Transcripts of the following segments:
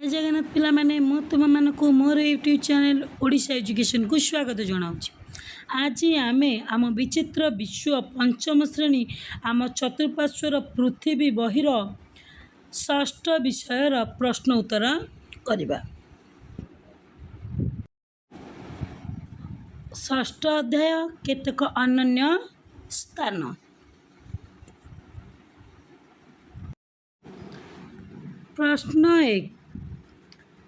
जय जगन्नाथ पिला माने मु तुमको मोर यूट्यूब चैनल ओडिशा एजुकेशन को स्वागत जनाऊँ। आज आमे आम विचित्र विश्व पंचम श्रेणी आम चतुर्पार्श्वर पृथ्वी बहिर षष्ठ विषयर प्रश्न उत्तर करिबा। षष्ठ अध्याय केतक अनन्य स्थान। प्रश्न 1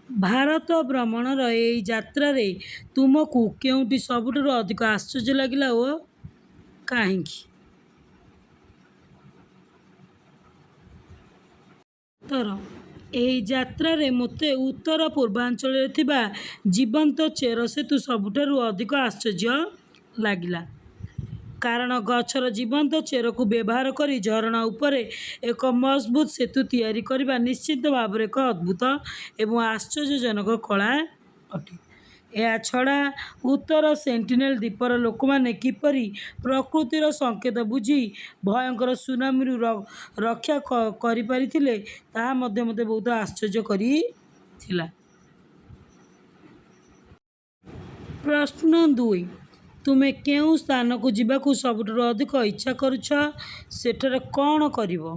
भारत भ्रमणर एई यात्रा तुमको केउंटी सबुठारु अधिक आश्चर्य लागिला ओ काहींकी? उत्तर एई यात्रा मते उत्तर पूर्वांचल थिबा जीवंत चेर सेतु सबुठारु अधिक आश्चर्य लागिला। कारण गछर जीवंत चेर को व्यवहार करी झरणा उपरे एक मजबूत सेतु तैयारी करबा निश्चित भाव एक अद्भुत एवं आश्चर्यजनक कला अटे। या छड़ा उत्तर सेंटिनेल द्वीपर लोक माने किपरि प्रकृतिर संकेत बुझी भयंकर सुनामी रक्षा करि परिथिले ताहा मते बहुत आश्चर्य करिथिला। प्रश्न 2 तुमे केउ स्थान को जीवाकू सबुठारु अधिक इच्छा करुछ? सेठारे कौन करिवो?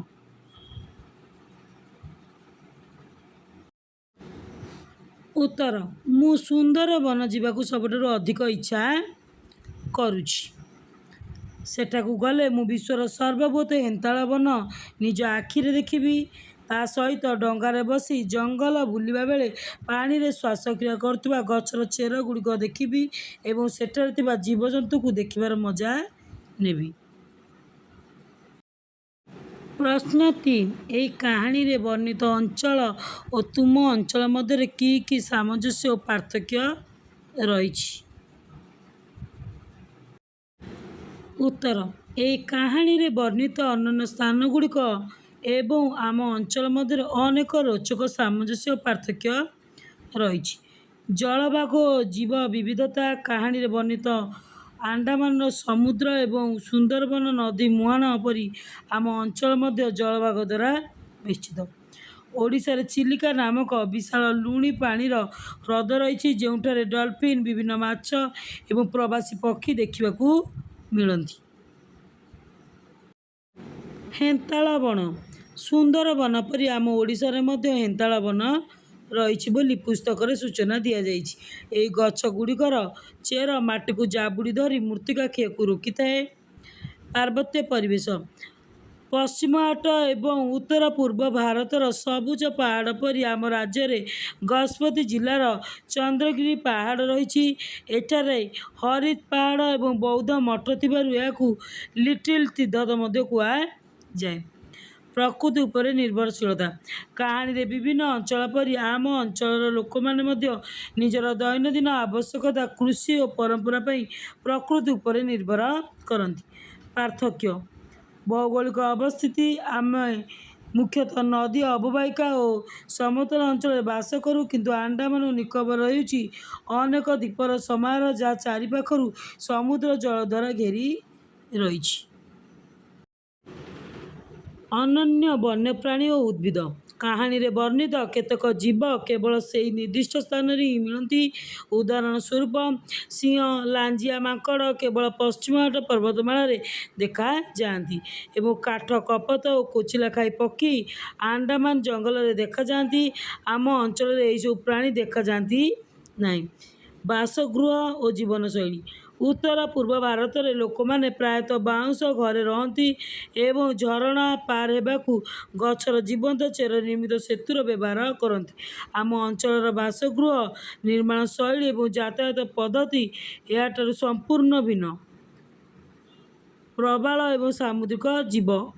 उत्तर मु सुंदरबन जीवाकू सबुठारु अधिक इच्छा करुछि। सेठाकू गले मु विश्वर सर्वबृहत हेन्ताल वन निज आखिरे देखिबी। ता सहित डंगारे बसी जंगल बुलिबा बेले पानी रे श्वासक्रिया करथुबा गछर चेर गुड़िक देखिबी एवं सेठारे थिबा जीवजंतु को देखिबार मजा नेबी। प्रश्न 3 एई कहानी रे वर्णित अंचल और तुम अंचल मध्य की सामंजस्य और पार्थक्य रही? उत्तर एई कहानी रे वर्णित अनन्य स्थान गुड़िक एवं आम अंचल मध्य अनेक रोचक सामंजस्य और पार्थक्य रही। जलभाग और जीव विविधता कहानी रे वर्णित आंडामान समुद्र एवं सुंदरबन नदी मुहाण परी आम अंचल मध्य जलभाग द्वारा बेष्टित। ओडिशा रे चिलिका नामक विशाल लुणी पानीर ह्रद रही जोठारे डल्फिन विभिन्न माछ एवं प्रवासी पक्षी देखिबाकू मिलती। हेन्ताल वन सुंदरबन परी आम ओडिशा रे मध्य हेन्ताल वन रही बोली पुस्तक रे सूचना दि जाइछि। एई गछ गुड़िकर चेर माटी को जाबुड़ी धरी मृत्तिका क्षय को रोकी थाए। पार्वत्य परिवेश पश्चिम हाट एवं उत्तर पूर्व भारतर सबुज पहाड़ परी आम राज्य रे गजपति जिलार चंद्रगिरी पहाड़ रही। एठारे हरित पहाड़ एवं बौद्ध मठ थिबारु याकू लिटिल तीर्थ मध्य कुआ जाए। प्रकृति उपरे निर्भरशीलता कहानी रे विभिन्न अंचल परी आम अंचल लोक माने मध्य निजर दैनंदिन आवश्यकता कृषि और परंपरा पई प्रकृति उपरे निर्भर करती। पार्थक्य भौगोलिक अवस्थिति आम मुख्यतः नदी अवबाहिका और समतल अंचल बास करूँ किंतु आंडामान और निकोबर रही अनेक द्वीपर समारोह जहाँ चारिपाखरु समुद्र जल द्वारा घेरी रही। अनन्य वन्यप्राणी और उद्भिद कहानी रे वर्णित केतक जीव केवल से निर्दिष्ट स्थान रे मिलती। उदाहरण स्वरूप सिंह लांजिया माकड़ केवल पश्चिमघाट पर्वतमाला रे देखा जाती एवं काठ कपत और कोचिला खाई पक्षी आंडामान जंगल रे देखा जाती। आम अंचल रे सब प्राणी देखा जाती नहीं। बासगृह और जीवनशैली उत्तर पूर्व भारत रे लोक माने प्रायतः बाउंश घरे रहती एवं झरणा पार हेबाकू गछर जीवंत चेर निर्मित सेतुर व्यवहार करती। आम अंचल बासगृह निर्माण शैली एवं यातायात पद्धति याठारु संपूर्ण भिन्न। प्रबाल एवं सामुद्रिक जीव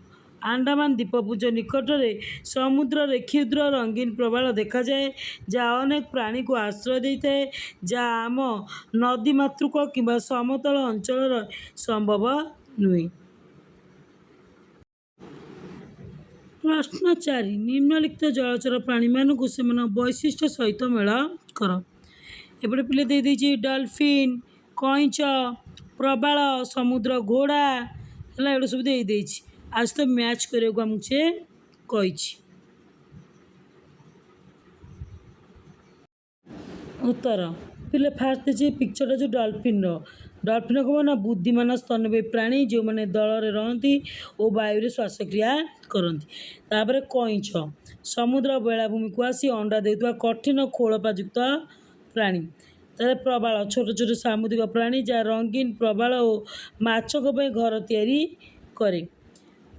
आंडामान द्वीपपुंज निकट में समुद्र रे क्षुद्र रंगीन प्रबाल देखा जाए जहाँ अनेक प्राणी को आश्रय देता है जहाँ आम नदी मातृक किंबा समतल अंचल संभव नुहे। प्रश्न 4 निम्नलिखित जलचर प्राणी मानक से वैशिष्ट्य सहित मेल कर। एपटे पिले दे देछि डल्फिन कईंच प्रबाल समुद्र घोड़ा है एटा सब दे देछि। आज तो मैच करने को आमको से कही। उत्तर पिले फास्ट देखिए पिक्चर जो डॉल्फिन डॉल्फिन कौन ना बुद्धिमान स्तनपायी प्राणी जो मैंने दल में रहती और वायु श्वासक्रिया करती। तापर कईंछ समुद्र बेलाभूमि को आसी अंडा देता कठिन खोलपायुक्त प्राणी। तापर प्रबाल छोट छोट सामुद्रिक प्राणी जहाँ रंगीन प्रबाल और माछक घर तैयारी करे।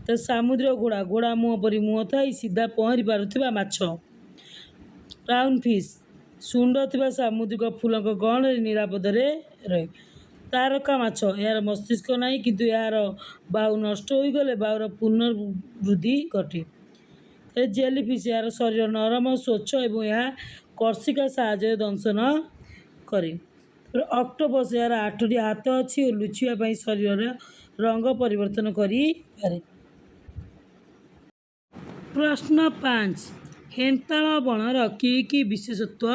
तो सामुद्रिक घोड़ा घोड़ा मुँह परी मुँह थाई सीधा पहरी पारुथिबा माछ। टाउन फिश सुंड थिबा सामुद्रिक फूलों गहन निरापद रहे। तारका माछ यार मस्तिष्क नहीं किंतु यार बाहु नष्ट हो गले बाहुर पुनर्वृद्धि घटे। जेलीफिश यार शरीर नरम स्वच्छ एवं यह कर्षिका साहाय्य दंशन करे। ऑक्टोपस यार 8टी हाथ अच्छी और लुचिया शरीर रंग परिवर्तन करी पारे। प्रश्न 5 हेन्ताल बणर कि विशेषत्व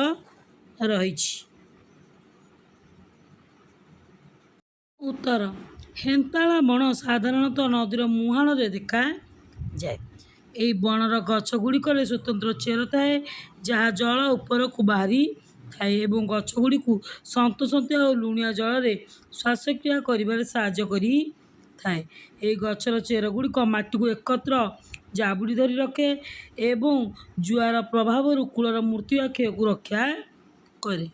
रही। उत्तर हेन्ताल बण साधारणतः नदीर मुहाण देखा जाए। यही बणर गछ गुड़िक स्वतंत्र चेर थाए जहाँ जल उपरक बाहरी थाए एवं गछ गुड़ी सन्तसन्तिया और लुणिया जल में श्वासक्रिया कर साहाय्य करी थाए। यही गछर चेर गुड़िक माटी को एकत्र जाबुड़ी धरी रखे एवं जुआर प्रभाव कूलर मृत्यु या क्षय को रक्षा करे।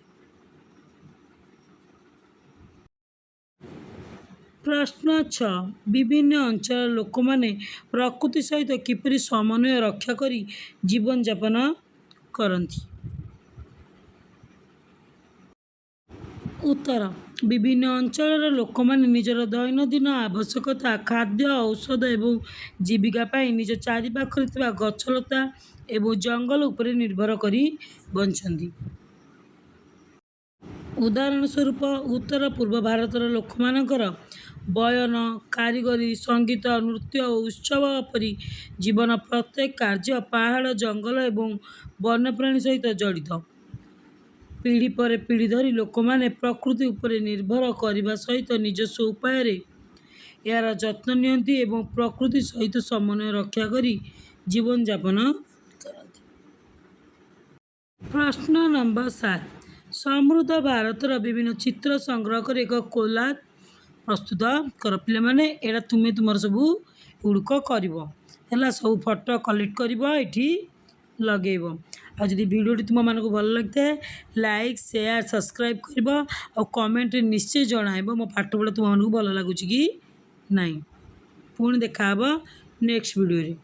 प्रश्न 6 विभिन्न अंचल लोक माने प्रकृति सहित किपरि समन्वय रक्षा करी जीवन यापन करती। उत्तर विभिन्न अंचल लोक माने निजर दैनंदिन आवश्यकता खाद्य औषध एवं जीविका पाई निज चारिपाखरे गछलता एवं जंगल उपरे निर्भर करी बंचती। उदाहरण स्वरूप उत्तर पूर्व भारतर लोक मानकर बयन कारीगरी संगीत नृत्य और उत्सव परी जीवन प्रत्येक कार्य पहाड़ जंगल एवं वन्यप्राणी सहित जड़ित। पीढ़ी पर पीढ़ी धरी लोक माने प्रकृति उपरे निर्भर करने सहित निजस्व उपाय यार जत्न नियंती एवं प्रकृति सहित समन्वय रक्षा करी जीवन यापन करती। प्रश्न नंबर 7 समृद्ध भारतर विभिन्न चित्र संग्रह कर एक कोलाज प्रस्तुत कर। पे मैंने यहाँ तुम्हें तुम सब गुड़िक कर सब फटो कलेक्ट कर लगेब। आज भिडियोटी तुम मानक भल लगता है लाइक शेयर सब्सक्राइब कर और कमेंट निश्चय जन मो पाठ पढ़ा तुम मानक भल लगुच कि नहीं। पुणी देखा नेक्स्ट वीडियो।